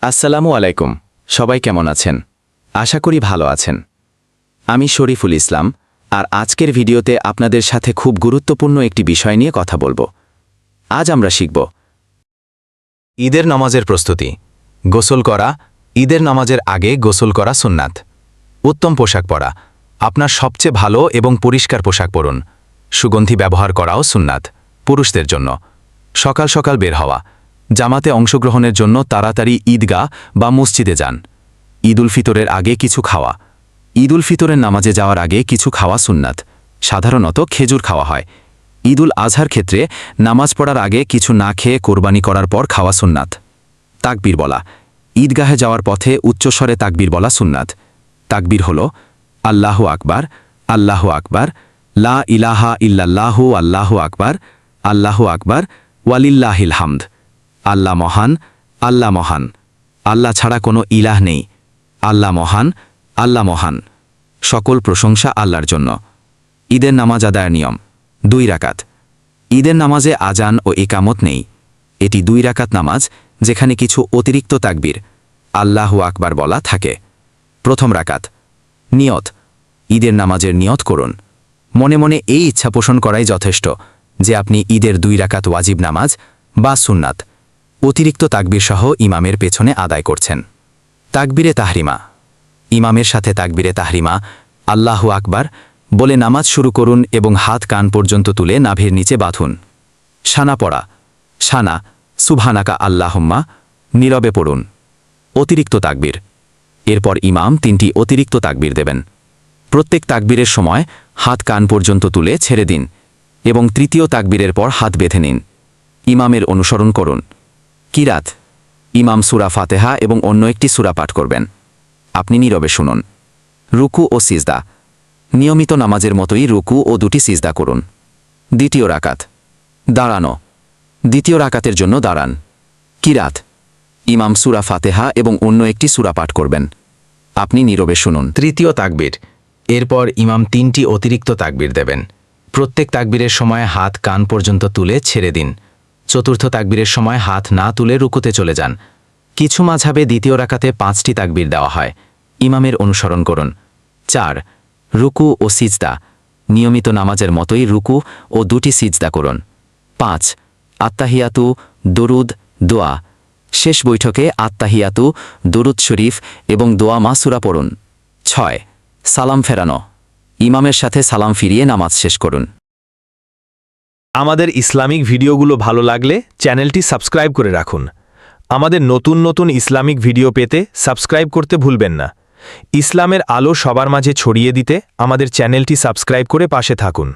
আসসালামু আলাইকুম। সবাই কেমন আছেন? আশা করি ভালো আছেন। আমি শরীফুল ইসলাম, আর আজকের ভিডিওতে আপনাদের সাথে খুব গুরুত্বপূর্ণ একটি বিষয় নিয়ে কথা বলবো। আজ আমরা শিখব ঈদের নামাজের প্রস্তুতি, গোসল করা। ঈদের নামাজের আগে গোসল করা সুন্নাত। উত্তম পোশাক পরা, আপনার সবচেয়ে ভালো এবং পরিষ্কার পোশাক পরুন। সুগন্ধি ব্যবহার করাও সুন্নাত, পুরুষদের জন্য। সকাল সকাল বের হওয়া, জামাতে অংশগ্রহণের জন্য তাড়াতাড়ি ঈদগাহ বা মসজিদে যান। ঈদ উল ফিতরের আগে কিছু খাওয়া, ঈদ উল ফিতরের নামাজে যাওয়ার আগে কিছু খাওয়া সুন্নাত। সাধারণত খেজুর খাওয়া হয়। ঈদ উল আজহার ক্ষেত্রে নামাজ পড়ার আগে কিছু না খেয়ে কোরবানি করার পর খাওয়া সুন্নাত। তাকবীর বলা, ঈদগাহে যাওয়ার পথে উচ্চস্বরে তাকবীর বলা সুন্নাত। তাকবীর হল আল্লাহু আকবার, আল্লাহু আকবার, লা ইলাহা ইল্লাল্লাহু, আল্লাহু আকবার, আল্লাহু আকবার, ওয়ালিল্লাহিল হামদ। আল্লাহ মহান, আল্লাহ মহান, আল্লাহ ছাড়া কোনো ইলাহ নেই। আল্লাহ মহান, আল্লাহ মহান, সকল প্রশংসা আল্লাহর জন্য। ঈদের নামাজ আদায়ের নিয়ম 2 রাকাত। ঈদের নামাজে আজান ও ইকামত নেই। এটি 2 রাকাত নামাজ, যেখানে কিছু অতিরিক্ত তাকবীর আল্লাহু আকবার বলা থাকে। প্রথম রাকাত। নিয়ত, ঈদের নামাজের নিয়ত করুন। মনে মনে এই ইচ্ছা পোষণ করাই যথেষ্ট যে আপনি ঈদের 2 রাকাত ওয়াজিব নামাজ বা সুন্নাত অতিরিক্ত তাকবীর সহ ইমামের পেছনে আদায় করছেন। তাকবীরে তাহরিমা, ইমামের সাথে তাকবীরে তাহরিমা আল্লাহু আকবার বলে নামাজ শুরু করুন এবং হাত কান পর্যন্ত তুলে নাভির নিচে বাঁধুন। শানা পড়া, শানা সুবহানাকা আল্লাহুম্মা নীরবে পড়ুন। অতিরিক্ত তাকবীর, এরপর ইমাম 3টি অতিরিক্ত তাকবীর দেবেন। প্রত্যেক তাকবীরের সময় হাত কান পর্যন্ত তুলে ছেড়ে দিন এবং তৃতীয় তাকবীরের পর হাত বেঁধে নিন। ইমামের অনুসরণ করুন। কিরাত, ইমাম সূরা ফাতিহা এবং অন্য একটি সূরা পাঠ করবেন। আপনি নীরবে শুনুন। রুকু ও সিজদা, নিয়মিত নামাজের মতোই রুকু ও 2টি সিজদা করুন। দ্বিতীয় রাকাত। দাঁড়ানো, দ্বিতীয় রাকাতের জন্য দাঁড়ান। কিরাত, ইমাম সূরা ফাতিহা এবং অন্য একটি সূরা পাঠ করবেন। আপনি নীরবে শুনুন। তৃতীয় তাকবীর, এরপর ইমাম 3টি অতিরিক্ত তাকবীর দেবেন। প্রত্যেক তাকবীরের সময় হাত কান পর্যন্ত তুলে ছেড়ে দিন। চতুর্থ তাকবীরের সময় হাত না তুলে রুকুতে চলে যান। কিছু মাযহাবে দ্বিতীয় রাকাতে 5টি তাকবীর দেওয়া হয়। ইমামের অনুসরণ করুন। 4 রুকু ও সিজদা, নিয়মিত নামাজের মতোই রুকু ও 2টি সিজদা করুন। 5 আত্তাহিয়াতু, দরুদ, দোয়া। শেষ বৈঠকে আত্তাহিয়াতু, দরুদ শরীফ এবং দোয়া মাসুরা পড়ুন। 6 সালাম ফেরানো, ইমামের সাথে সালাম ফিরিয়ে নামাজ শেষ করুন। আমাদের ইসলামিক ভিডিওগুলো ভালো লাগলে চ্যানেলটি সাবস্ক্রাইব করে রাখুন। আমাদের নতুন নতুন ইসলামিক ভিডিও পেতে সাবস্ক্রাইব করতে ভুলবেন না। ইসলামের আলো সবার মাঝে ছড়িয়ে দিতে আমাদের চ্যানেলটি সাবস্ক্রাইব করে পাশে থাকুন।